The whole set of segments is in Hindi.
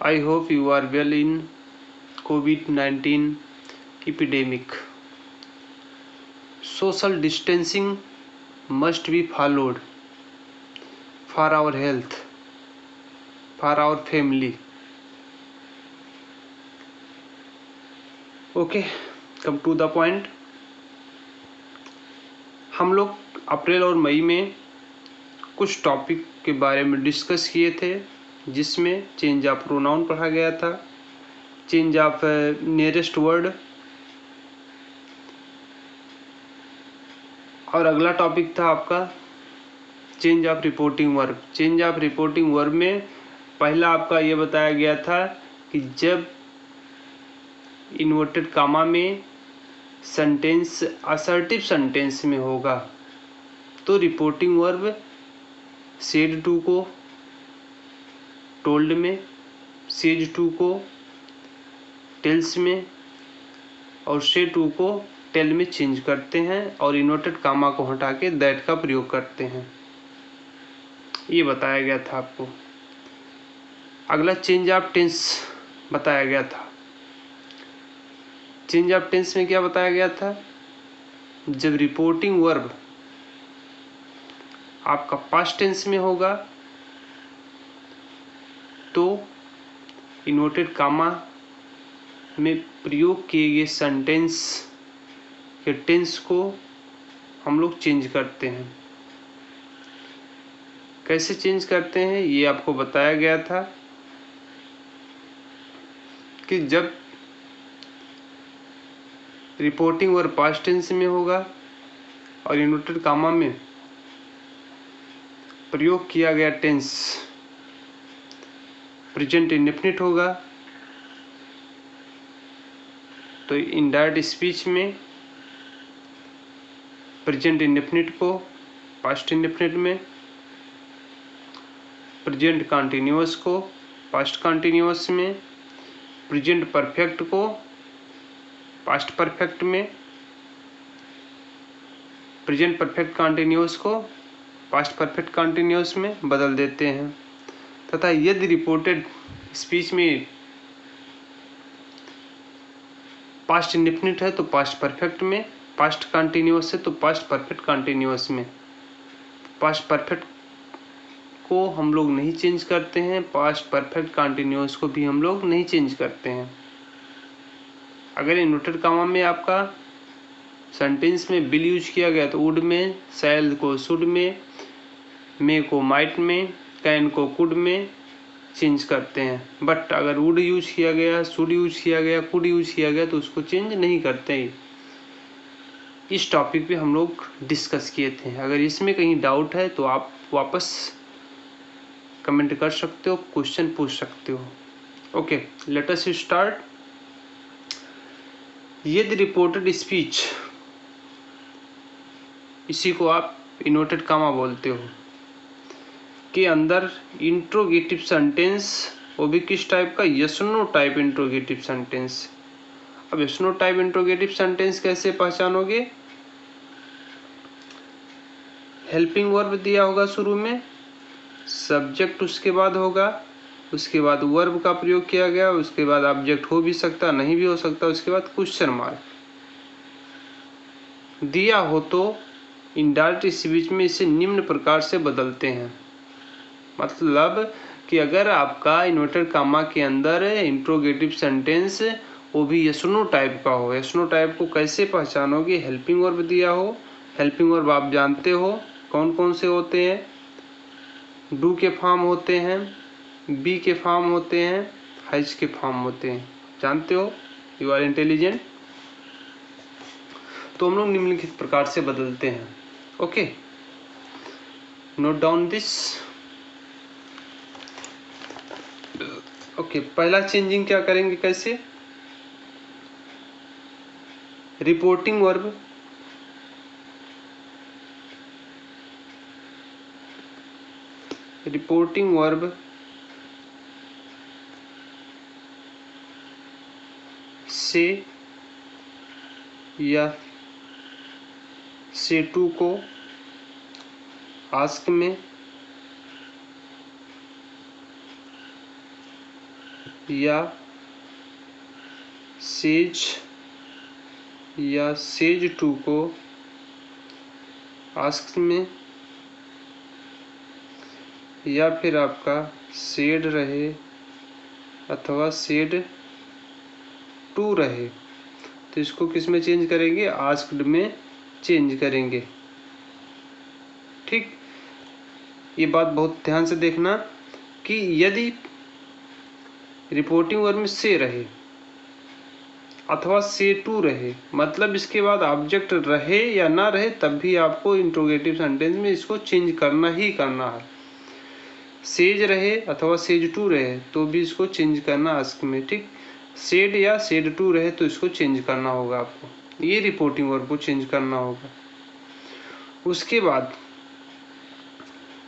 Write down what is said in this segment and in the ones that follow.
I hope you are well in COVID-19 epidemic. Social distancing must be followed for our health, for our family. Okay, come to the point. हम लोग अप्रैल और मई में कुछ टॉपिक के बारे में डिस्कस किए थे, जिसमें चेंज ऑफ प्रोनाउन पढ़ा गया था, चेंज ऑफ नियरेस्ट वर्ड, और अगला टॉपिक था आपका change of reporting verb. Change of reporting verb में पहला आपका ये बताया गया था कि जब इन्वर्टेड कामा में सेंटेंस असर्टिव सेंटेंस में होगा तो रिपोर्टिंग वर्ब सेड टू को टोल्ड में, सेज टू को टेल्स में और से टू को टेल में चेंज करते हैं और इन्वर्टेड कामा को हटा के दैट का प्रयोग करते हैं। ये बताया गया था आपको। अगला चेंज ऑफ टेंस बताया गया था। चेंज ऑफ टेंस में क्या बताया गया था? जब रिपोर्टिंग वर्ब आपका पास्ट टेंस में होगा तो इन्वर्टेड कामा में प्रयोग किए गए सेंटेंस के टेंस को हम लोग चेंज करते हैं। कैसे चेंज करते हैं ये आपको बताया गया था कि जब रिपोर्टिंग वर्ब पास्ट टेंस में होगा और इन्वर्टेड कामा में प्रयोग किया गया टेंस प्रेजेंट इंडेफिनिट होगा तो इनडायरेक्ट स्पीच में प्रेजेंट इंडेफिनिट को पास्ट इंडेफिनिट में, प्रेजेंट कंटिन्यूअस को पास्ट कंटिन्यूअस में, प्रेजेंट परफेक्ट को पास्ट परफेक्ट में, प्रेजेंट परफेक्ट कंटिन्यूअस को पास्ट परफेक्ट कंटिन्यूअस में बदल देते हैं। तथा यदि रिपोर्टेड स्पीच में पास्ट इंडेफिनिट है तो पास्ट परफेक्ट में, पास्ट कंटिन्यूअस है तो पास्ट परफेक्ट कंटिन्यूअस में। पास्ट परफेक्ट को हम लोग नहीं चेंज करते हैं, पास्ट परफेक्ट कंटिन्यूअस को भी हम लोग नहीं चेंज करते हैं। अगर इन्वर्टेड कामा में आपका सेंटेंस में बिल यूज किया गया तो वुड में, शैल को शुड में, मे को माइट में, कैन को कुड में चेंज करते हैं। बट अगर वुड यूज किया गया, शुड यूज किया गया, कुड यूज किया गया तो उसको चेंज नहीं करते हैं। इस टॉपिक पे हम लोग डिस्कस किए थे। अगर इसमें कहीं डाउट है तो आप वापस कमेंट कर सकते हो, क्वेश्चन पूछ सकते हो। Okay, let us start. यदि रिपोर्टेड स्पीच, इसी को आप इन्वर्टेड कामा बोलते हो, के अंदर इंट्रोगेटिव सेंटेंस, वो भी किस टाइप का? Yes no type interrogative sentence. अब yes no type interrogative sentence कैसे पहचानोगे? हेल्पिंग वर्ब दिया होगा शुरू में, सब्जेक्ट उसके बाद होगा, उसके बाद वर्ब का प्रयोग किया गया, उसके बाद ऑब्जेक्ट हो भी सकता, नहीं भी हो सकता, उसके बाद क्वेश्चन मार्क दिया हो तो इनडायरेक्ट स्पीच में इसे निम्न प्रकार से बदलते हैं। मतलब कि अगर आपका इन्वर्टेड कामा के अंदर इंट्रोगेटिव सेंटेंस वो भी यस नो टाइप का हो, यस नो टाइप को कैसे पहचानोगे? हेल्पिंग वर्ब दिया हो, हेल्पिंग वर्ब आप जानते हो कौन कौन से होते हैं? डू के फॉर्म होते हैं, बी के फॉर्म होते हैं, हैज के फॉर्म होते हैं, जानते हो, यू आर इंटेलिजेंट। तो हम लोग निम्नलिखित प्रकार से बदलते हैं। Okay, note down this. Okay, पहला चेंजिंग क्या करेंगे, कैसे? रिपोर्टिंग वर्ब से या से टू को आस्क में, या सेज या सेज 2 को आस्क में, या फिर आपका सेड रहे अथवा सेड 2 रहे, तो इसको किस में चेंज करेंगे? आस्क्ड में चेंज करेंगे। ठीक, ये बात बहुत ध्यान से देखना कि यदि रिपोर्टिंग वर्ब में से रहे अथवा से 2 रहे, मतलब इसके बाद ऑब्जेक्ट रहे या ना रहे, तब भी आपको इंट्रोगेटिव सेंटेंस में इसको चेंज करना ही करना है। सेज रहे अथवा सेज 2 रहे तो भी इसको चेंज करना आस्क में। ठीक, सेड या सेड 2 रहे तो इसको चेंज करना होगा आपको, ये रिपोर्टिंग वर्ब को चेंज करना होगा। उसके बाद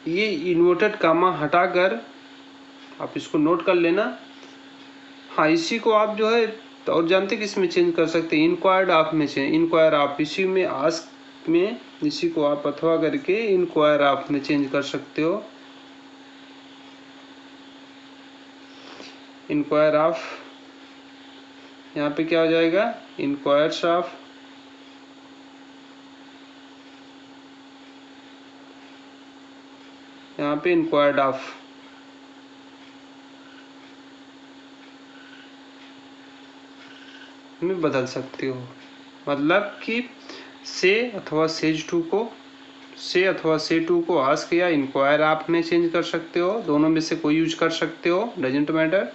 ये इन्वर्टेड कामा हटाकर आप इसको नोट कर लेना। हाँ, इसी को आप जो है और जानते किस में चेंज कर सकते हैं? इंक्वायर्ड ऑफ में चेंज, इंक्वायर ऑफ, इसी में आस्क में इसी को आप अथवा करके इंक्वायर ऑफ में चेंज कर सकते हो। इंक्वायर ऑफ, यहाँ पे क्या हो जाएगा? इंक्वायर्स ऑफ, यहाँ पे इंक्वायर्ड ऑफ। में बदल सकते हो, मतलब कि से अथवा सेज 2 को, से अथवा से 2 को आस्क या इंक्वायर ऑफ में चेंज कर सकते हो, दोनों में से कोई यूज कर सकते हो, डजेंट मैटर।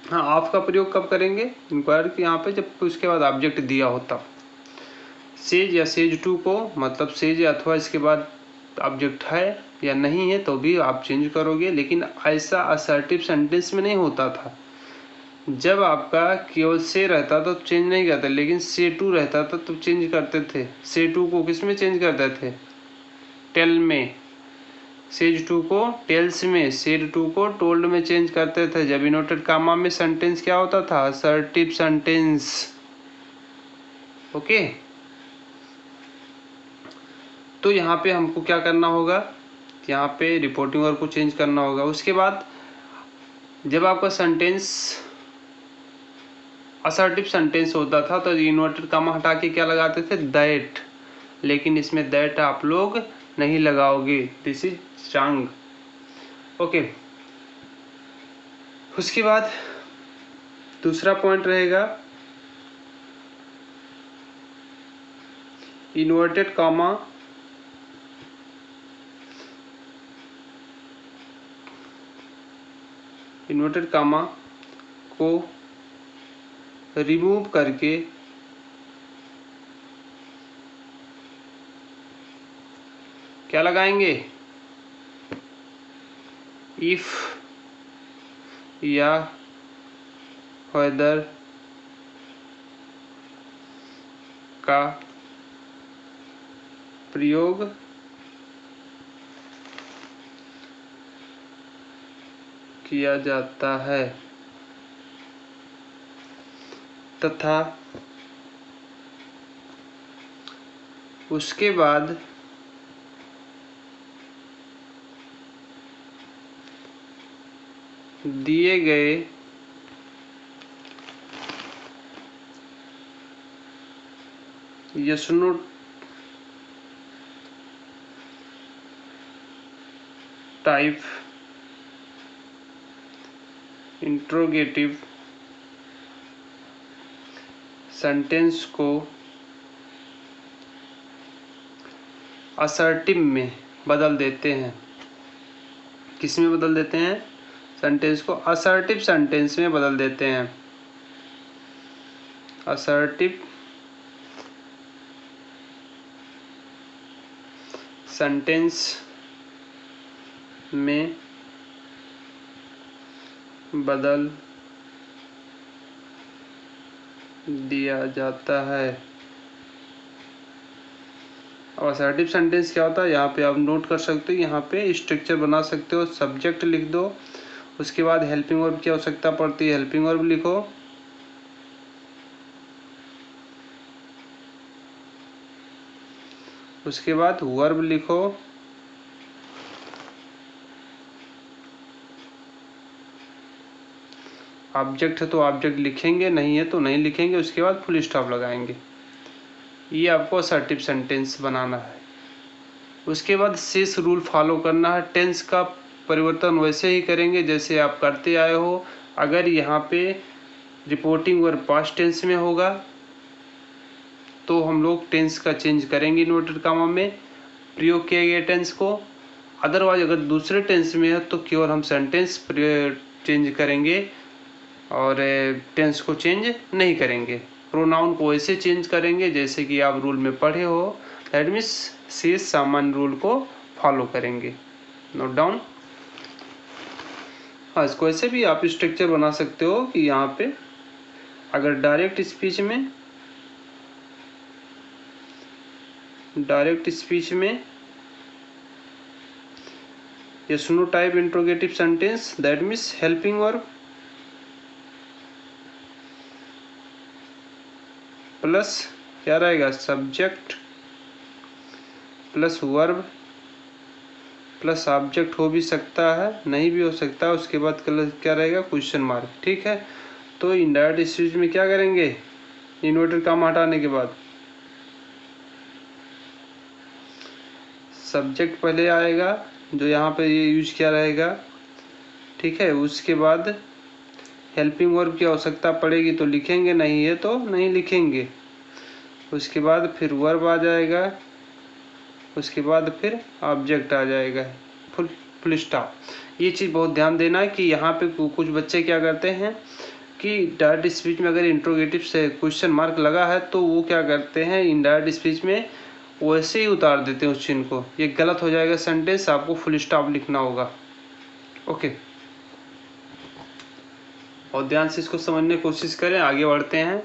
हाँ, ऑफ का प्रयोग कब करेंगे? इंक्वायर के यहाँ पे जब उसके बाद ऑब्जेक्ट दिया होता। सेज या सेज 2 को, मतलब सेज अथवा इसके बाद ऑब्जेक्ट है या नहीं है तो भी आप चेंज करोगे, लेकिन ऐसा असर्टिव सेंटेंस में नहीं होता था। जब आपका केवल से रहता तो चेंज नहीं करते, लेकिन से 2 रहता था तो चेंज करते थे। से 2 को किस में चेंज करते थे? टेल में। सेज 2 को टेल्स में, सेड 2 को टोल्ड में चेंज करते थे। जब इनवर्टेड कामा में सेंटेंस क्या होता था? Assertive sentence. ओके, तो यहाँ पे हमको क्या करना होगा? यहाँ पे रिपोर्टिंग वर्ब को चेंज करना होगा। उसके बाद जब आपका सेंटेंस असर्टिव सेंटेंस होता था तो इन्वर्टेड कामा हटा के क्या लगाते थे? दैट, लेकिन इसमें दैट आप लोग नहीं लगाओगे, दिस इज रॉन्ग। ओके, उसके बाद दूसरा पॉइंट रहेगा इन्वर्टेड कामा को रिमूव करके क्या लगाएंगे? इफ या वेदर का प्रयोग किया जाता है तथा उसके बाद दिए गए yes no type interrogative sentence को असर्टिव में बदल देते हैं। किस में बदल देते हैं? सेंटेंस को असर्टिव सेंटेंस में बदल देते हैं। असर्टिव सेंटेंस में बदल दिया जाता है। अब असर्टिव सेंटेंस क्या होता है यहाँ पे आप नोट कर सकते हो, यहाँ पे स्ट्रक्चर बना सकते हो। सब्जेक्ट लिख दो, उसके बाद हेल्पिंग वर्ब की आवश्यकता पड़ती है, हेल्पिंग वर्ब लिखो। उसके बाद वर्ब लिखो, ऑब्जेक्ट है तो ऑब्जेक्ट लिखेंगे, नहीं है तो नहीं लिखेंगे, उसके बाद फुल स्टॉप लगाएंगे। ये आपको असर्टिव सेंटेंस बनाना है। उसके बाद शेष रूल फॉलो करना है। टेंस का परिवर्तन वैसे ही करेंगे जैसे आप करते आए हो। अगर यहाँ पे रिपोर्टिंग वर्ब पास्ट टेंस में होगा तो हम लोग टेंस का चेंज करेंगे इन्वर्टेड कॉमा में प्रयोग किए गए टेंस को। अदरवाइज अगर दूसरे टेंस में है तो केवल हम सेंटेंस चेंज करेंगे और टेंस को चेंज नहीं करेंगे। प्रोनाउन को ऐसे चेंज करेंगे जैसे कि आप रूल में पढ़े हो। दैट मीन्स शेष सामान्य रूल को फॉलो करेंगे। Note down. हाँ, इसको ऐसे भी आप स्ट्रक्चर बना सकते हो कि यहाँ पे अगर डायरेक्ट स्पीच में yes no type interrogative sentence, that means helping verb plus क्या रहेगा, subject plus verb plus object हो भी सकता है, नहीं भी हो सकता है। उसके बाद क्या रहेगा, क्वेश्चन मार्क। ठीक है, तो इनडायरेक्ट स्पीच में क्या करेंगे, इन्वर्टेड कॉमा हटाने के बाद सब्जेक्ट पहले आएगा जो यहाँ पे ये यूज किया रहेगा। ठीक है, उसके बाद हेल्पिंग वर्ब की आवश्यकता पड़ेगी तो लिखेंगे, नहीं है तो नहीं लिखेंगे। उसके बाद फिर वर्ब आ जाएगा, उसके बाद फिर ऑब्जेक्ट आ जाएगा, फुल स्टॉप। ये चीज़ बहुत ध्यान देना है कि यहाँ पे कुछ बच्चे क्या करते हैं कि डायरेक्ट स्पीच में अगर इंट्रोगेटिव से क्वेश्चन मार्क लगा है तो वो क्या करते हैं इनडायरेक्ट स्पीच में वैसे ही उतार देते हैं उस चिन्ह को। ये गलत हो जाएगा सेंटेंस, आपको फुल स्टॉप लिखना होगा। ओके, और ध्यान से इसको समझने की कोशिश करें। आगे बढ़ते हैं।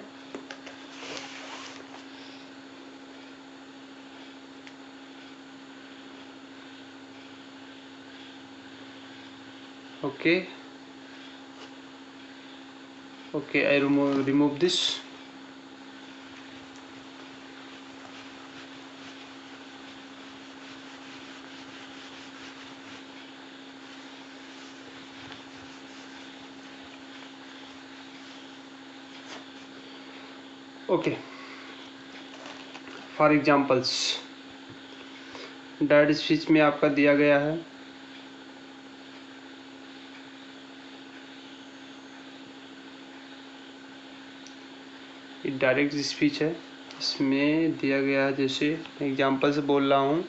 Okay, I remove this. Okay, for examples direct speech में आपका दिया गया है डायरेक्ट स्पीच है, इसमें दिया गया है, जैसे एग्जाम्पल से बोल रहा हूँ,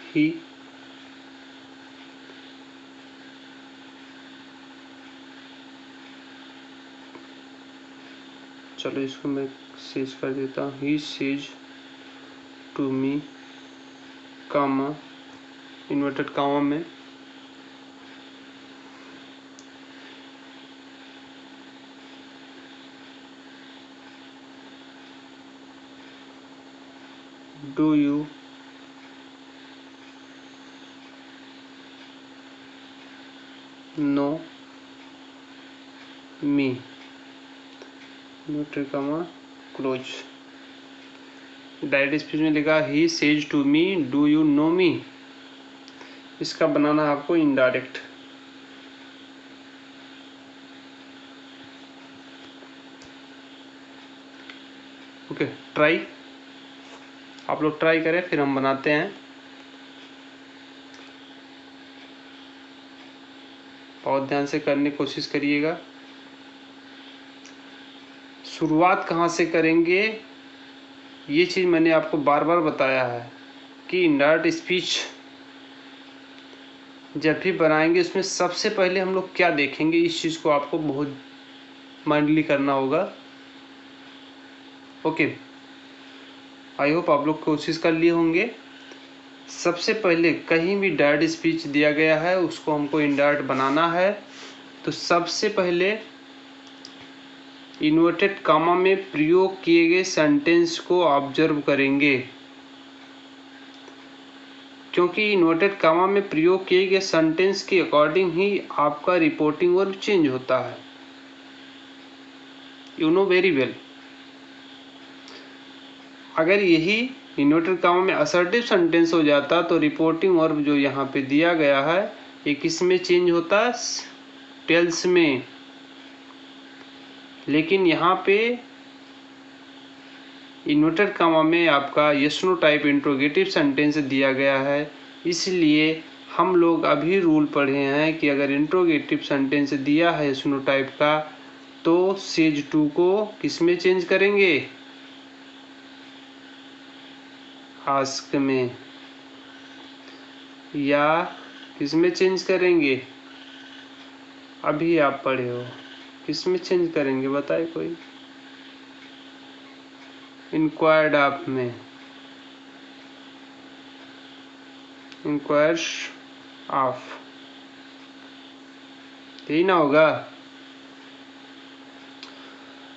ही चलो इसको मैं सेज कर देता हूँ। He says to me comma inverted comma में do you know me inverted comma close. Direct speech में लिखा he says to me do you know me, इसका बनाना आपको इनडायरेक्ट। ओके, ट्राई, आप लोग ट्राई करें फिर हम बनाते हैं। बहुत ध्यान से करने की कोशिश करिएगा। शुरुआत कहाँ से करेंगे, ये चीज़ मैंने आपको बार बार बताया है कि इनडायरेक्ट स्पीच जब भी बनाएंगे उसमें सबसे पहले हम लोग क्या देखेंगे, इस चीज़ को आपको बहुत माइंडली करना होगा। ओके, आई होप आप लोग कोशिश कर लिए होंगे। सबसे पहले कहीं भी डायरेक्ट स्पीच दिया गया है उसको हमको इनडायरेक्ट बनाना है, तो सबसे पहले इन्वर्टेड कामा में प्रयोग किए गए सेंटेंस को ऑब्जर्व करेंगे, क्योंकि इन्वर्टेड कामा में प्रयोग किए गए सेंटेंस के अकॉर्डिंग ही आपका रिपोर्टिंग वर्ब चेंज होता है। You know very well. अगर यही इन्वर्टेड कामा में असर्टिव सेंटेंस हो जाता तो रिपोर्टिंग वर्ब जो यहाँ पे दिया गया है ये किस में चेंज होता है? टेल्स में। लेकिन यहाँ पे इन्वर्टेड कॉमा में आपका yes no type interrogative sentence दिया गया है, इसलिए हम लोग अभी रूल पढ़े हैं कि अगर इंट्रोगेटिव सेंटेंस दिया है यस नो टाइप का तो सेज 2 को किस में चेंज करेंगे? आस्क में। या किस में चेंज करेंगे? अभी आप पढ़े हो, किस में चेंज करेंगे बताए कोई? इंक्वायर्ड ऑफ में। इंक्वायर्स ऑफ, यही ना होगा?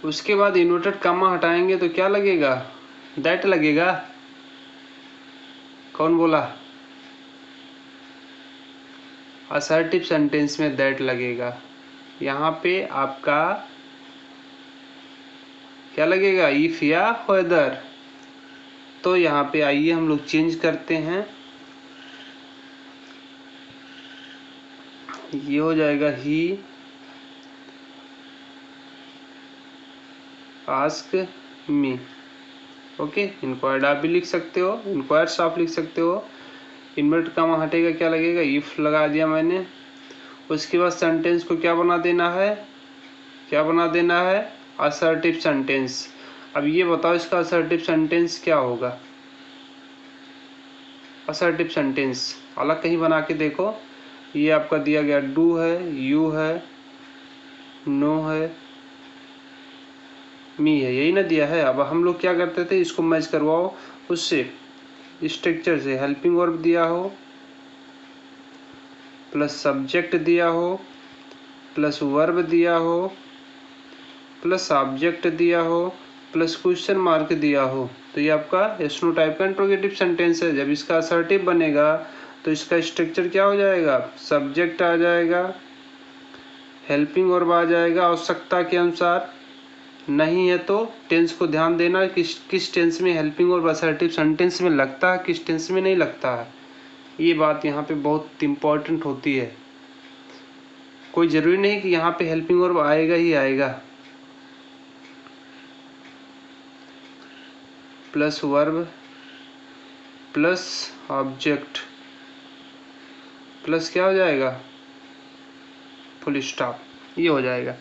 उसके बाद इन्वर्टेड कॉमा हटाएंगे तो क्या लगेगा? दैट लगेगा। कौन बोला? असर्टिव सेंटेंस में दैट लगेगा। यहाँ पे आपका क्या लगेगा? इफ या वेदर। तो यहाँ पे आइए हम लोग चेंज करते हैं। ये हो जाएगा he ask me. Okay, inquired आप भी लिख सकते हो, इंक्वायर्स आप लिख सकते हो। इन्वर्ट कॉमा हटेगा, क्या लगेगा? इफ लगा दिया मैंने। उसके बाद सेंटेंस को क्या बना देना है? क्या बना देना है? Assertive sentence. अब ये बताओ इसका असर्टिव सेंटेंस क्या होगा? असर्टिव सेंटेंस अलग कहीं बना के देखो। ये आपका दिया गया डू है, यू है, नो है, मी है, यही ना दिया है। अब हम लोग क्या करते थे, इसको मैच करवाओ उससे, स्ट्रक्चर से। हेल्पिंग वर्ब दिया हो प्लस सब्जेक्ट दिया हो प्लस वर्ब दिया हो प्लस ऑब्जेक्ट दिया हो प्लस क्वेश्चन मार्क दिया हो, तो ये आपका यस नो टाइप का इंट्रोगेटिव सेंटेंस है। जब इसका असर्टिव बनेगा तो इसका स्ट्रक्चर क्या हो जाएगा? सब्जेक्ट आ जाएगा, हेल्पिंग वर्ब आ जाएगा आवश्यकता के अनुसार। नहीं है तो टेंस को ध्यान देना, किस टेंस में हेल्पिंग वर्ब असर्टिव सेंटेंस में लगता है, किस टेंस में नहीं लगता है। ये बात यहाँ पे बहुत इम्पोर्टेंट होती है। कोई ज़रूरी नहीं कि यहाँ पे हेल्पिंग वर्ब आएगा ही आएगा। Plus verb plus object plus क्या हो जाएगा? फुल स्टॉप, ये हो जाएगा।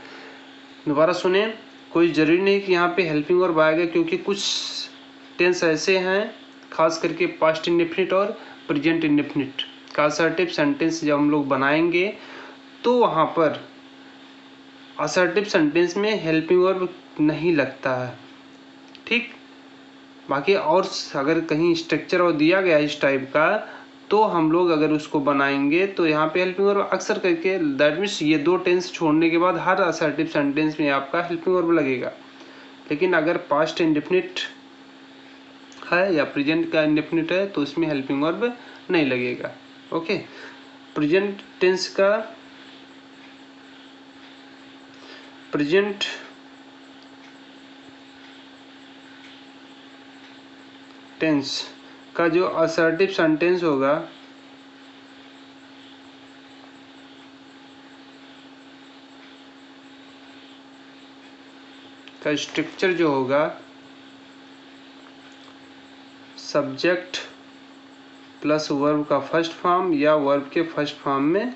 दोबारा सुने, कोई ज़रूरी नहीं कि यहाँ पे हेल्पिंग वर्ब आएगा, क्योंकि कुछ टेंस ऐसे हैं, खास करके पास्ट इंडेफिनिट और प्रेजेंट इंडेफिनिट का असर्टिव सेंटेंस जब हम लोग बनाएंगे तो वहाँ पर असर्टिव सेंटेंस में हेल्पिंग वर्ब नहीं लगता है। ठीक, बाकी और अगर कहीं स्ट्रक्चर और दिया गया इस टाइप का तो हम लोग अगर उसको बनाएंगे तो यहाँ पे हेल्पिंग वर्ब अक्सर करके, दैट मीन्स ये दो टेंस छोड़ने के बाद हर असर्टिव सेंटेंस में आपका हेल्पिंग वर्ब लगेगा। लेकिन अगर पास्ट इंडेफिनिट है या प्रेजेंट का इंडेफिनिट है तो उसमें हेल्पिंग वर्ब नहीं लगेगा। ओके, प्रेजेंट टेंस का, प्रेजेंट टेंस का जो असर्टिव सेंटेंस होगा का स्ट्रक्चर जो होगा, सब्जेक्ट प्लस वर्ब का फर्स्ट फॉर्म या वर्ब के फर्स्ट फॉर्म में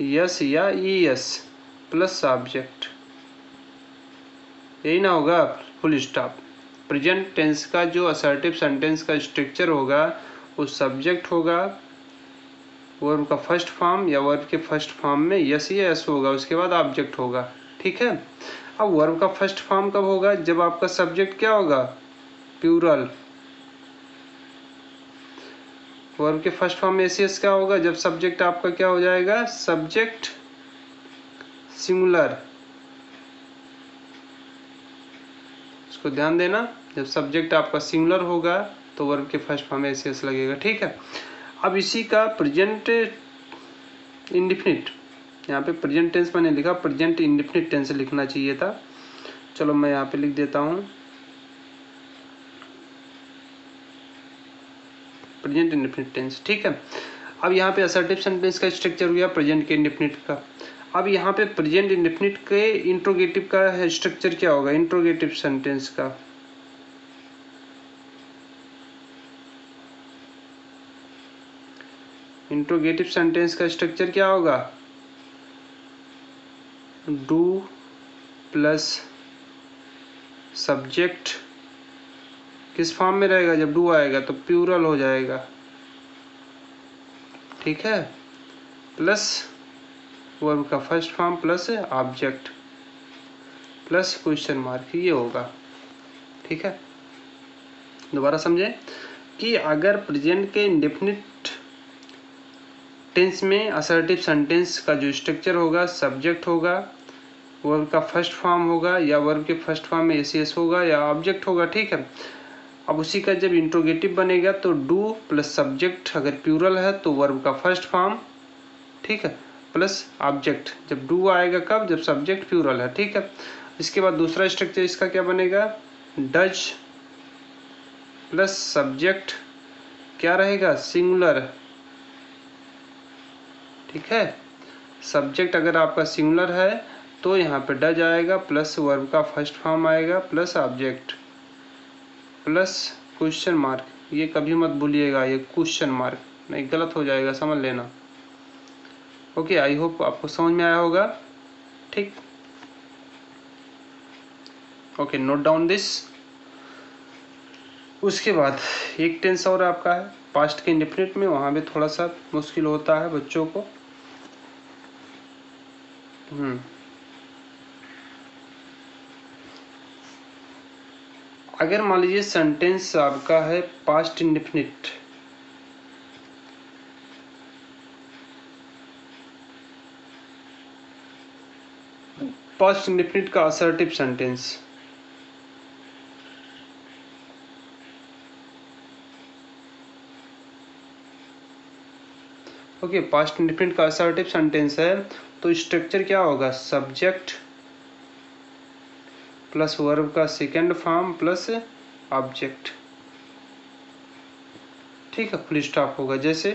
यस या ईएस प्लस सब्जेक्ट, यही ना होगा? Full stop. प्रेजेंट टेंस का जो असर्टिव सेंटेंस का स्ट्रक्चर होगा वो सब्जेक्ट होगा, वर्ब का फर्स्ट फॉर्म या वर्ब के फर्स्ट फॉर्म में यस या एस होगा, उसके बाद ऑब्जेक्ट होगा। ठीक है, अब वर्ब का फर्स्ट फॉर्म कब होगा? जब आपका सब्जेक्ट क्या होगा? प्लूरल। वर्ब के फर्स्ट फॉर्म में एस क्या होगा? जब सब्जेक्ट आपका क्या हो जाएगा? Subject singular. इसको ध्यान देना, जब सब्जेक्ट आपका सिंगुलर होगा तो वर्ब के फर्स्ट फॉर्म में एस लगेगा। ठीक है, अब इसी का प्रेजेंट इंडेफिनिट, यहाँ पे प्रेजेंट टेंस मैंने लिखा, प्रेजेंट इंडेफिनिट टेंस लिखना चाहिए था। चलो मैं यहाँ पे लिख देता हूँ प्रेजेंट इंडेफिनिट टेंस। ठीक है, अब यहाँ पे असर्टिव सेंटेंस का स्ट्रक्चर हो गया प्रेजेंट के इंडेफिनिट का। अब यहाँ पे प्रेजेंट इंडेफिनिट के इंट्रोगेटिव का स्ट्रक्चर क्या होगा, इंट्रोगेटिव सेंटेंस का। इंट्रोगेटिव सेंटेंस का स्ट्रक्चर क्या होगा, डू प्लस सब्जेक्ट किस फॉर्म में रहेगा, जब डू आएगा तो प्लूरल हो जाएगा, ठीक है, प्लस वर्ब का first form plus object plus question mark, ये होगा, ठीक है। दोबारा समझें कि अगर प्रेजेंट के इंडेफिनिट टेंस में असर्टिव सेंटेंस का जो स्ट्रक्चर होगा, सब्जेक्ट होगा, वर्ब का फर्स्ट फॉर्म होगा, या वर्ब के फर्स्ट फॉर्म में एस होगा या ऑब्जेक्ट होगा, ठीक है। अब उसी का जब इंट्रोगेटिव बनेगा तो डू प्लस सब्जेक्ट, अगर प्लूरल है तो वर्ब का फर्स्ट फॉर्म, ठीक है, प्लस ऑब्जेक्ट। जब डू आएगा कब, जब सब्जेक्ट प्लूरल है, ठीक है। इसके बाद दूसरा स्ट्रक्चर इसका क्या बनेगा, डज प्लस सब्जेक्ट क्या रहेगा, सिंगुलर, ठीक है। सब्जेक्ट अगर आपका सिंगुलर है तो यहाँ पे डज आएगा प्लस वर्ब का फर्स्ट फॉर्म आएगा plus object plus question mark. ये कभी मत भूलिएगा, ये क्वेश्चन मार्क नहीं, गलत हो जाएगा, समझ लेना। ओके, आई होप आपको समझ में आया होगा, ठीक। Okay, note down this. उसके बाद एक टेंस और आपका है पास्ट के इंडेफिनिट में, वहाँ भी थोड़ा सा मुश्किल होता है बच्चों को। अगर मान लीजिए सेंटेंस आपका है पास्ट इंडेफिनिट, पास्ट इंडेफिनिट का assertive sentence, okay, past indefinite का असर्टिव सेंटेंस है तो स्ट्रक्चर क्या होगा, सब्जेक्ट प्लस वर्ब का सेकेंड फॉर्म प्लस ऑब्जेक्ट, ठीक है, फुल स्टॉप होगा। जैसे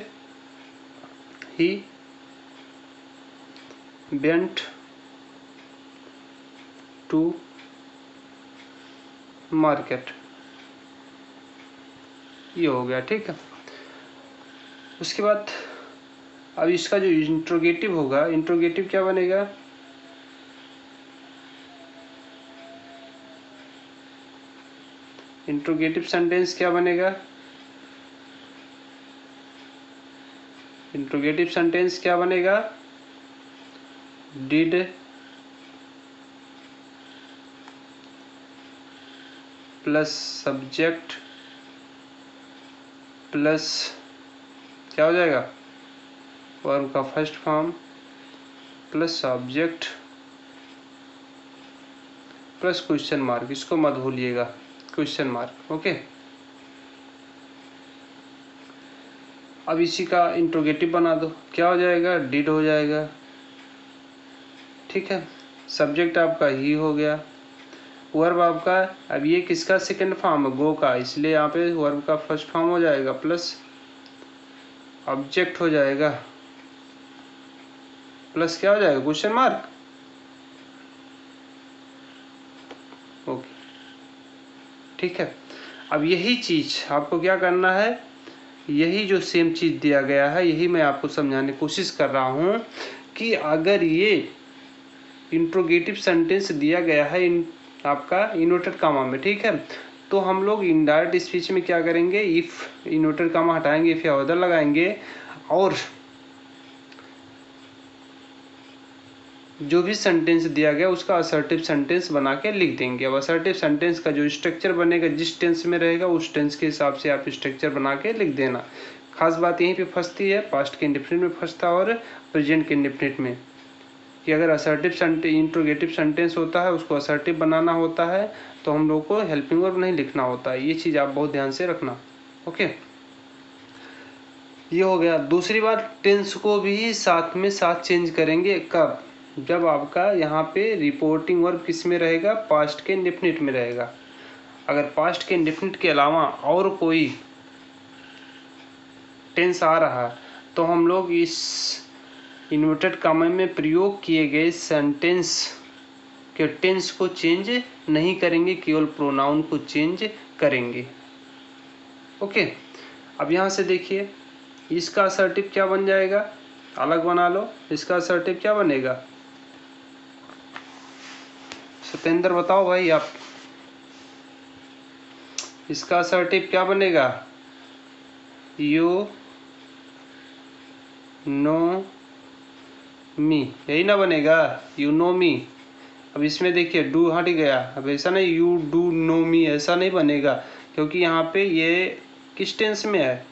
ही वेंट टू मार्केट, ये हो गया, ठीक है। उसके बाद अब इसका जो इंट्रोगेटिव होगा, इंट्रोगेटिव क्या बनेगा, इंट्रोगेटिव सेंटेंस क्या बनेगा, इंट्रोगेटिव सेंटेंस क्या बनेगा, डिड प्लस सब्जेक्ट प्लस क्या हो जाएगा, वर्ब का first form plus object plus question mark, इसको मत भूलिएगा, क्वेश्चन मार्क, ओके। अब इसी का इंट्रोगेटिव बना दो, क्या हो जाएगा, डिड हो जाएगा, ठीक है। सब्जेक्ट आपका ही हो गया, वर्ब आपका, अब ये किसका सेकंड फॉर्म है, गो का, इसलिए यहाँ पे वर्ब का फर्स्ट फॉर्म हो जाएगा प्लस ऑब्जेक्ट हो जाएगा प्लस क्या हो जाएगा, क्वेश्चन मार्क, ओके, ठीक है। अब यही चीज आपको क्या करना है, यही जो सेम चीज दिया गया है, यही मैं आपको समझाने की कोशिश कर रहा हूं कि अगर ये इंट्रोगेटिव सेंटेंस दिया गया है आपका इन्वर्टेड कामा में, ठीक है, तो हम लोग इनडायरेक्ट स्पीच में क्या करेंगे, इफ इन्वर्टेड कामा हटाएंगे, इफ या अदर लगाएंगे, और जो भी सेंटेंस दिया गया उसका असर्टिव सेंटेंस बना के लिख देंगे। अब असर्टिव सेंटेंस का जो स्ट्रक्चर बनेगा, जिस टेंस में रहेगा उस टेंस के हिसाब से आप स्ट्रक्चर बना के लिख देना। खास बात यहीं पे फंसती है, पास्ट के इंडेफिनिट में फंसता और प्रेजेंट के इंडेफिनिट में, कि अगर असर्टिव इंट्रोगेटिव सेंटेंस होता है उसको असर्टिव बनाना होता है तो हम लोग को हेल्पिंग वर्ब नहीं लिखना होता है। ये चीज़ आप बहुत ध्यान से रखना, ओके। ये हो गया। दूसरी बात, टेंस को भी साथ चेंज करेंगे, कब, जब आपका यहाँ पे रिपोर्टिंग वर्ब किस में रहेगा, पास्ट के इंडेफिनिट में रहेगा। अगर पास्ट के इंडेफिनिट के अलावा और कोई टेंस आ रहा तो हम लोग इस इन्वर्टेड कॉमा में प्रयोग किए गए सेंटेंस के टेंस को चेंज नहीं करेंगे, केवल प्रोनाउन को चेंज करेंगे। ओके, अब यहाँ से देखिए इसका असर्टिव क्या बन जाएगा, अलग बना लो। इसका असर्टिव क्या बनेगा, सत्येंद्र बताओ भाई आप, इसका असर्टिव क्या बनेगा, यू नो मी, यही ना बनेगा, यू नो मी। अब इसमें देखिए डू हट गया, अब ऐसा नहीं यू डू नो मी, ऐसा नहीं बनेगा, क्योंकि यहाँ पे ये किस टेंस में है,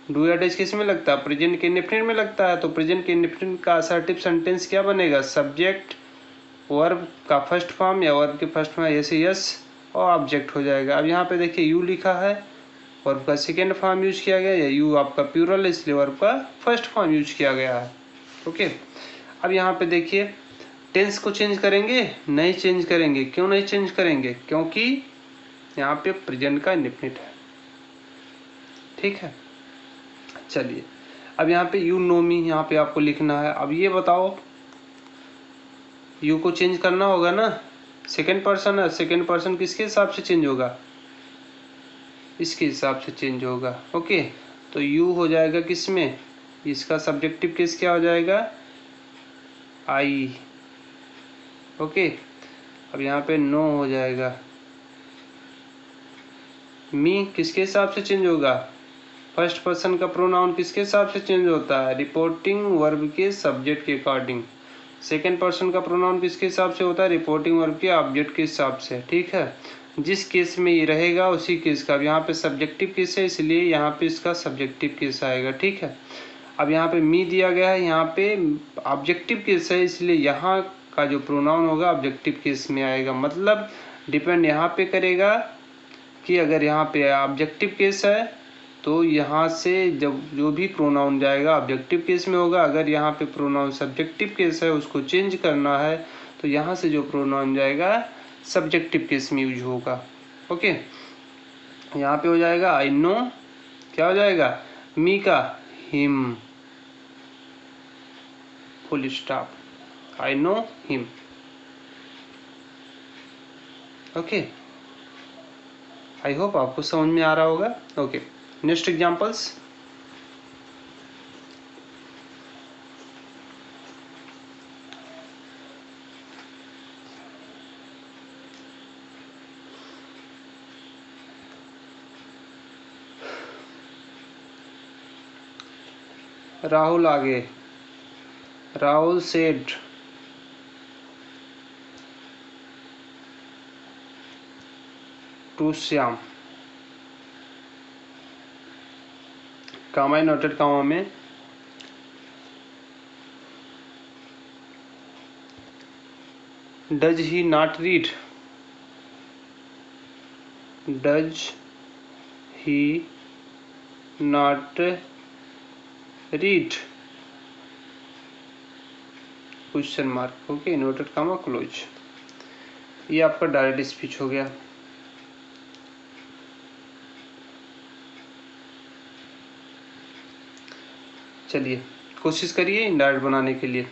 डू या डैश किस में लगता है, प्रेजेंट के इंडेफिनिट में लगता है। तो प्रेजेंट के इंडेफिनिट का असर्टिव सेंटेंस क्या बनेगा, सब्जेक्ट वर्ब का फर्स्ट फॉर्म या वर्ब के फर्स्ट फॉर्म ऐसे यस और ऑब्जेक्ट हो जाएगा। अब यहाँ पे देखिए यू लिखा है, वर्ब का सेकेंड फॉर्म यूज किया गया, या यू आपका प्लूरल है इसलिए वर्ब का फर्स्ट फॉर्म यूज किया गया है। ओके, अब यहाँ पे देखिए टेंस को चेंज करेंगे, नहीं चेंज करेंगे। क्यों नहीं चेंज करेंगे, क्योंकि यहाँ पे प्रेजेंट का इंडेफिनिट है। ठीक है, चलिए अब यहाँ पे यू नो मी यहाँ पे आपको लिखना है। अब ये बताओ यू को चेंज करना होगा ना, सेकेंड पर्सन है, सेकेंड पर्सन किसके हिसाब से चेंज होगा, इसके हिसाब से चेंज होगा। ओके, तो यू हो जाएगा किस में, इसका सब्जेक्टिव केस क्या हो जाएगा, आई। ओके, अब यहाँ पे नो हो जाएगा, मी किसके हिसाब से चेंज होगा, फर्स्ट पर्सन का प्रोनाउन किसके हिसाब से चेंज होता है, रिपोर्टिंग वर्ब के सब्जेक्ट के अकॉर्डिंग। सेकेंड पर्सन का प्रोनाउन किसके हिसाब से होता है, रिपोर्टिंग वर्ब के ऑब्जेक्ट के हिसाब से। ठीक है, जिस केस में ये रहेगा उसी केस का। अब यहाँ पे सब्जेक्टिव केस है इसलिए यहाँ पे इसका सब्जेक्टिव केस आएगा। ठीक है, अब यहाँ पे मी दिया गया है, यहाँ पे ऑब्जेक्टिव केस है इसलिए यहाँ का जो प्रोनाउन होगा ऑब्जेक्टिव केस में आएगा। मतलब डिपेंड यहाँ पे करेगा कि अगर यहाँ पे ऑब्जेक्टिव केस है तो यहाँ से जब जो भी प्रोनाउन जाएगा ऑब्जेक्टिव केस में होगा। अगर यहाँ पे प्रोनाउन सब्जेक्टिव केस है उसको चेंज करना है तो यहाँ से जो प्रोनाउन जाएगा सब्जेक्टिव केस में यूज होगा। ओके, यहाँ पे हो जाएगा आई नो, क्या हो जाएगा, मी का him, full stop, I know him. Okay, I hope आपको समझ में आ रहा होगा। Okay, next examples. राहुल आगे, Rahul said to Shyam, comma inverted comma में does he not read, does he not read, question mark. Okay, inverted comma close. ये आपका डायरेक्ट स्पीच हो गया। चलिए कोशिश करिए इनडायरेक्ट बनाने के लिए।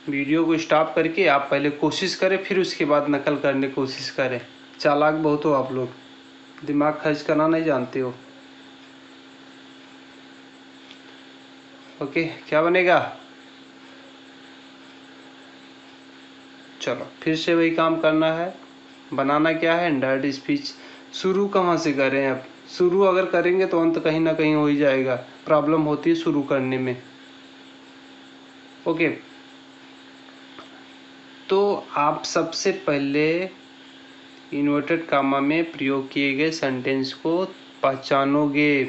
वीडियो को स्टॉप करके आप पहले कोशिश करें, फिर उसके बाद नकल करने की कोशिश करें। चालाक बहुत हो आप लोग, दिमाग खर्च करना नहीं जानते हो। ओके, क्या बनेगा, चलो फिर से वही काम करना है। बनाना क्या है, इनडायरेक्ट स्पीच। शुरू कहाँ से करें, अब शुरू अगर करेंगे तो अंत कहीं ना कहीं हो ही जाएगा, प्रॉब्लम होती है शुरू करने में। ओके, तो आप सबसे पहले इन्वर्टेड कामा में प्रयोग किए गए सेंटेंस को पहचानोगे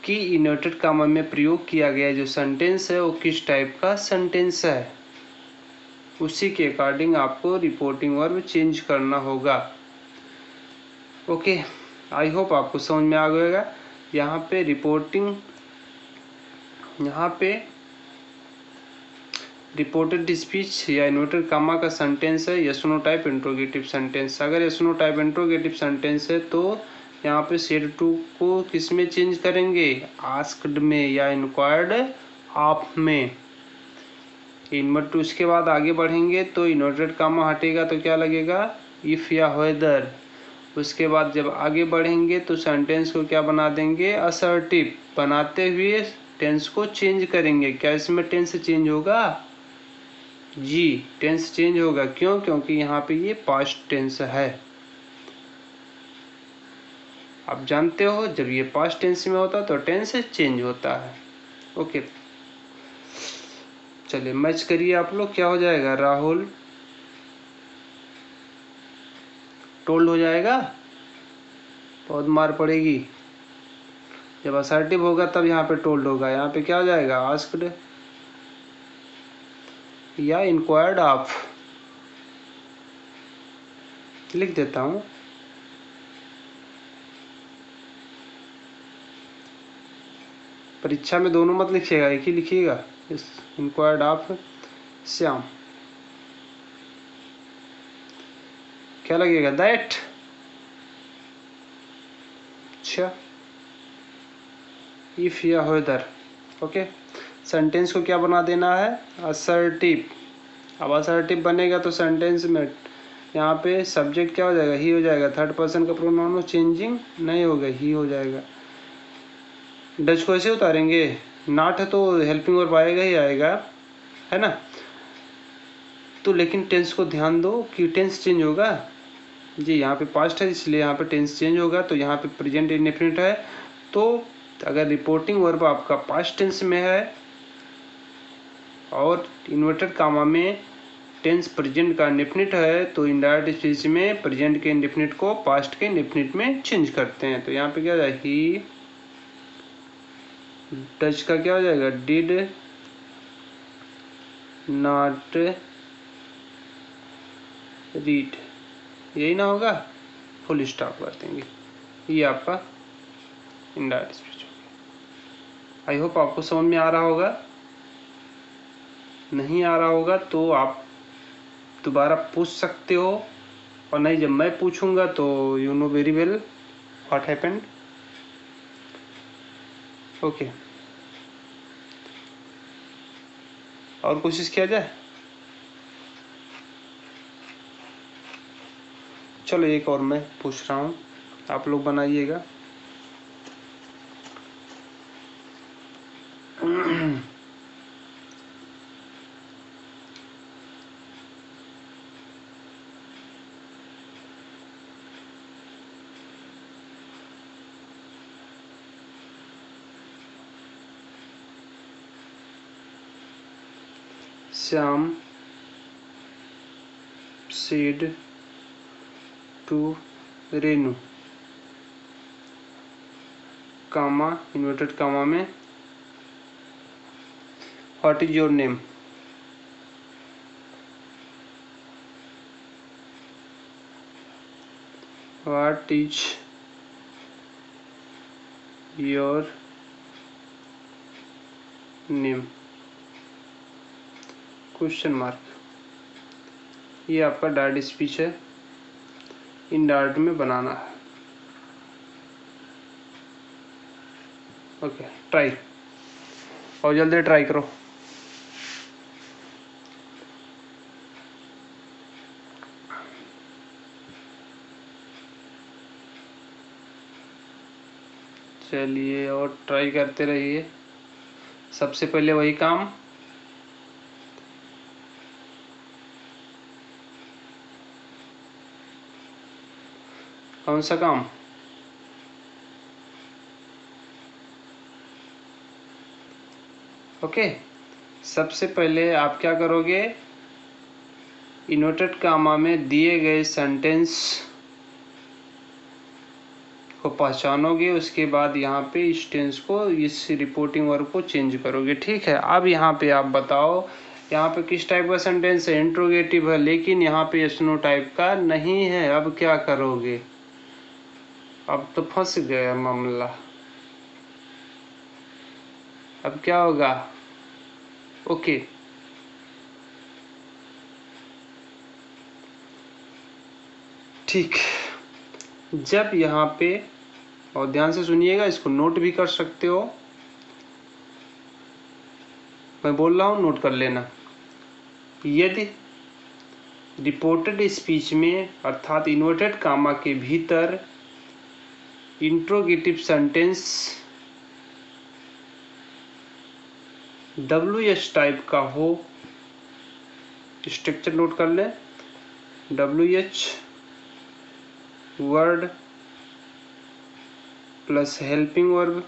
कि इन्वर्टेड कामा में प्रयोग किया गया जो सेंटेंस है वो किस टाइप का सेंटेंस है। उसी के अकॉर्डिंग आपको रिपोर्टिंग वर्ब चेंज करना होगा। ओके, आई होप आपको समझ में आ गएगा। यहाँ पे रिपोर्टिंग, यहाँ पे रिपोर्टेड स्पीच या इन्वर्टेड कामा का सेंटेंस है yes no type interrogative sentence. अगर yes no type interrogative sentence है तो यहाँ पे सेड टू को किस में चेंज करेंगे, आस्क्ड में या इंक्वायर्ड ऑफ में। इन्वर्ट टू उसके बाद आगे बढ़ेंगे तो इन्वर्टेड कामा हटेगा तो क्या लगेगा, इफ या वेदर। उसके बाद जब आगे बढ़ेंगे तो सेंटेंस को क्या बना देंगे, असर्टिव। बनाते हुए टेंस को चेंज करेंगे। क्या इसमें टेंस चेंज होगा, जी टेंस चेंज होगा। क्यों, क्योंकि यहाँ पे ये पास्ट टेंस है। आप जानते हो जब ये पास्ट टेंस में होता है तो टेंस चेंज होता है। ओके चलिए मैच करिए आप लोग, क्या हो जाएगा, राहुल टोल्ड हो जाएगा, बहुत मार पड़ेगी। जब असर्टिव होगा तब यहाँ पे टोल्ड होगा, यहाँ पे क्या हो जाएगा, आस्क्ड या इंक्वायर्ड ऑफ। लिख देता हूँ, परीक्षा में दोनों मत लिखिएगा, एक ही लिखिएगा, इस इंक्वायर्ड ऑफ श्याम। क्या लगेगा, दैट। अच्छा इफ या वेदर। ओके सेंटेंस को क्या बना देना है, असर्टिव। अब असर्टिव बनेगा तो सेंटेंस में यहाँ पे सब्जेक्ट क्या हो जाएगा, ही हो जाएगा। थर्ड पर्सन का प्रोनाउन चेंजिंग नहीं होगा, ही हो जाएगा। डच को ऐसे उतारेंगे, नॉट है तो हेल्पिंग वर्ब आएगा ही आएगा, है ना। तो लेकिन टेंस को ध्यान दो कि टेंस चेंज होगा जी। यहाँ पे पास्ट है इसलिए यहाँ पे टेंस चेंज होगा। तो यहाँ पे प्रेजेंट इंडेफिनिट है, तो अगर रिपोर्टिंग वर्ब आपका पास्ट टेंस में है और इन्वर्टेड कामा में टेंस प्रेजेंट का इंडेफिनिट है तो इनडायरेक्ट स्पीच में प्रेजेंट के इंडेफिनिट को पास्ट के इंडेफिनिट में चेंज करते हैं। तो यहाँ पे क्या हो जाएगा, ही डच का क्या हो जाएगा, डिड नॉट रीड, यही ना होगा, फुल स्टॉप कर देंगे। ये आपका इनडायरेक्ट स्पीच हो गया। आई होप आपको समझ में आ रहा होगा। नहीं आ रहा होगा तो आप दोबारा पूछ सकते हो, और नहीं जब मैं पूछूंगा तो you know very well what happened. Okay और कोशिश किया जाए। चलो एक और मैं पूछ रहा हूँ, आप लोग बनाइएगा। Shyam said to Renu, comma inverted comma में, what is your name. What is your name, question mark. ये आपका डायरेक्ट स्पीच है, इनडायरेक्ट में बनाना है। ओके ट्राई, और जल्दी ट्राई करो। चलिए और ट्राई करते रहिए। सबसे पहले वही काम, कौन सा काम, ओके सबसे पहले आप क्या करोगे, इन्वर्टेड कामा में दिए गए सेंटेंस को पहचानोगे। उसके बाद यहाँ पे इस टेंस को, इस रिपोर्टिंग वर्ब को चेंज करोगे। ठीक है, अब यहाँ पे आप बताओ यहाँ पे किस टाइप का सेंटेंस है, इंट्रोगेटिव है, लेकिन यहाँ पे यस नो टाइप का नहीं है। अब क्या करोगे, अब तो फंस गया मामला। अब क्या होगा, ओके ठीक, जब यहाँ पे, और ध्यान से सुनिएगा, इसको नोट भी कर सकते हो, मैं बोल रहा हूँ नोट कर लेना। यदि रिपोर्टेड स्पीच में अर्थात इन्वर्टेड कामा के भीतर इंट्रोगेटिव सेंटेंस WH टाइप का हो, स्ट्रक्चर नोट कर लें, WH word plus helping verb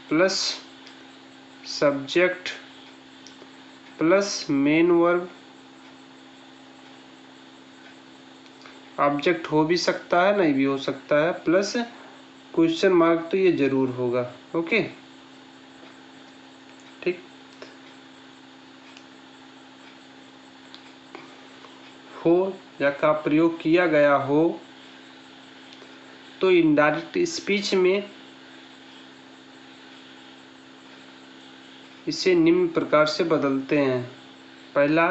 plus subject plus main verb, object हो भी सकता है नहीं भी हो सकता है, प्लस क्वेश्चन मार्क, तो ये जरूर होगा। ओके, ठीक। हो या का प्रयोग किया गया हो तो इनडायरेक्ट स्पीच में इसे निम्न प्रकार से बदलते हैं। पहला,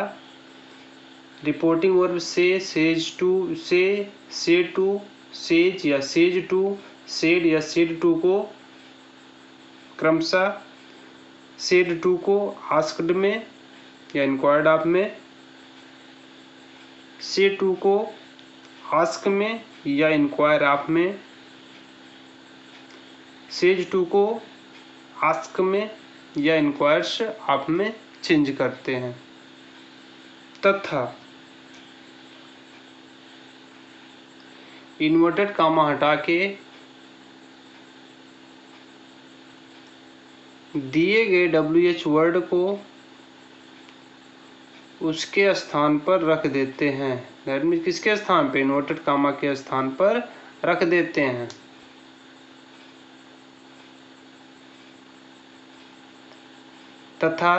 रिपोर्टिंग वर्ब से, सेज टू, से टू, सेज या सेज टू, सेड या सेड टू को क्रमशः सेड टू को आस्क्ड में या इंक्वायर्ड ऑफ में, से टू को आस्क में या इंक्वायर ऑफ में, सेज टू को आस्क में या इंक्वायर्स ऑफ में चेंज करते हैं। तथा इन्वर्टेड कामा हटा के दिए गए WH वर्ड को उसके स्थान पर रख देते हैं। दैट मीन्स किसके स्थान पे? इन्वर्टेड कामा के स्थान पर रख देते हैं। तथा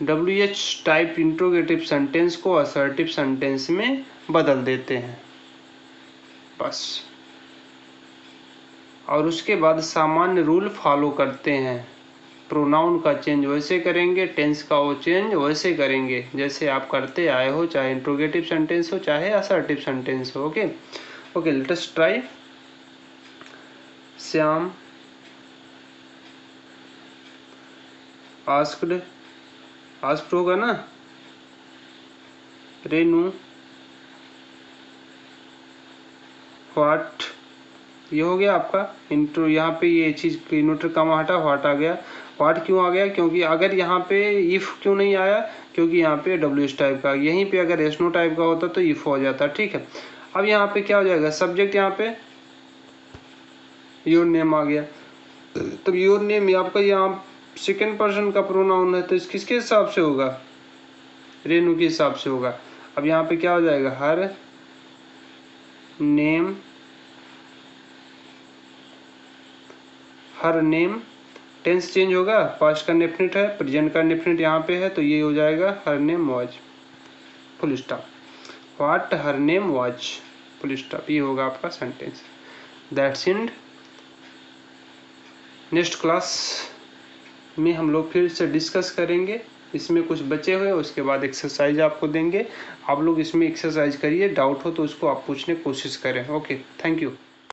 WH टाइप इंट्रोगेटिव सेंटेंस को असर्टिव सेंटेंस में बदल देते हैं, बस। और उसके बाद सामान्य रूल फॉलो करते हैं। प्रोनाउन का चेंज वैसे करेंगे, टेंस का वो चेंज वैसे करेंगे जैसे आप करते आए हो, चाहे इंट्रोगेटिव सेंटेंस हो चाहे असर्टिव सेंटेंस हो। Okay okay, let us try. Shyam asked, asked होगा ना। रेनू व्हाट, ये हो गया आपका इंट्रो। यहाँ पे ये चीज इन्वर्टेड कामा हटा, व्हाट आ गया। व्हाट क्यों आ गया? क्योंकि अगर यहाँ पे इफ क्यों नहीं आया? क्योंकि यहाँ पे WH टाइप का, यहीं पे अगर एस नो टाइप का होता तो इफ हो जाता। ठीक है, अब यहाँ पे क्या हो जाएगा? सब्जेक्ट यहाँ पे योर नेम आ गया। तो योर नेम आपका यहाँ सेकेंड पर्सन का प्रोनाउन है, तो इस किसके हिसाब से होगा? रेनू के हिसाब से होगा। अब यहाँ पे क्या हो जाएगा? Her name, her name, tense change होगा, पास्ट का डेफिनिट है, प्रेजेंट का डेफिनिट यहाँ पे है, तो ये हो जाएगा her name was, full stop. What her name was, full stop, ये होगा आपका sentence. That's it. Next class में हम लोग फिर से डिस्कस करेंगे, इसमें कुछ बचे हुए, उसके बाद एक्सरसाइज आपको देंगे। आप लोग इसमें एक्सरसाइज करिए, डाउट हो तो उसको आप पूछने की कोशिश करें। Okay, thank you.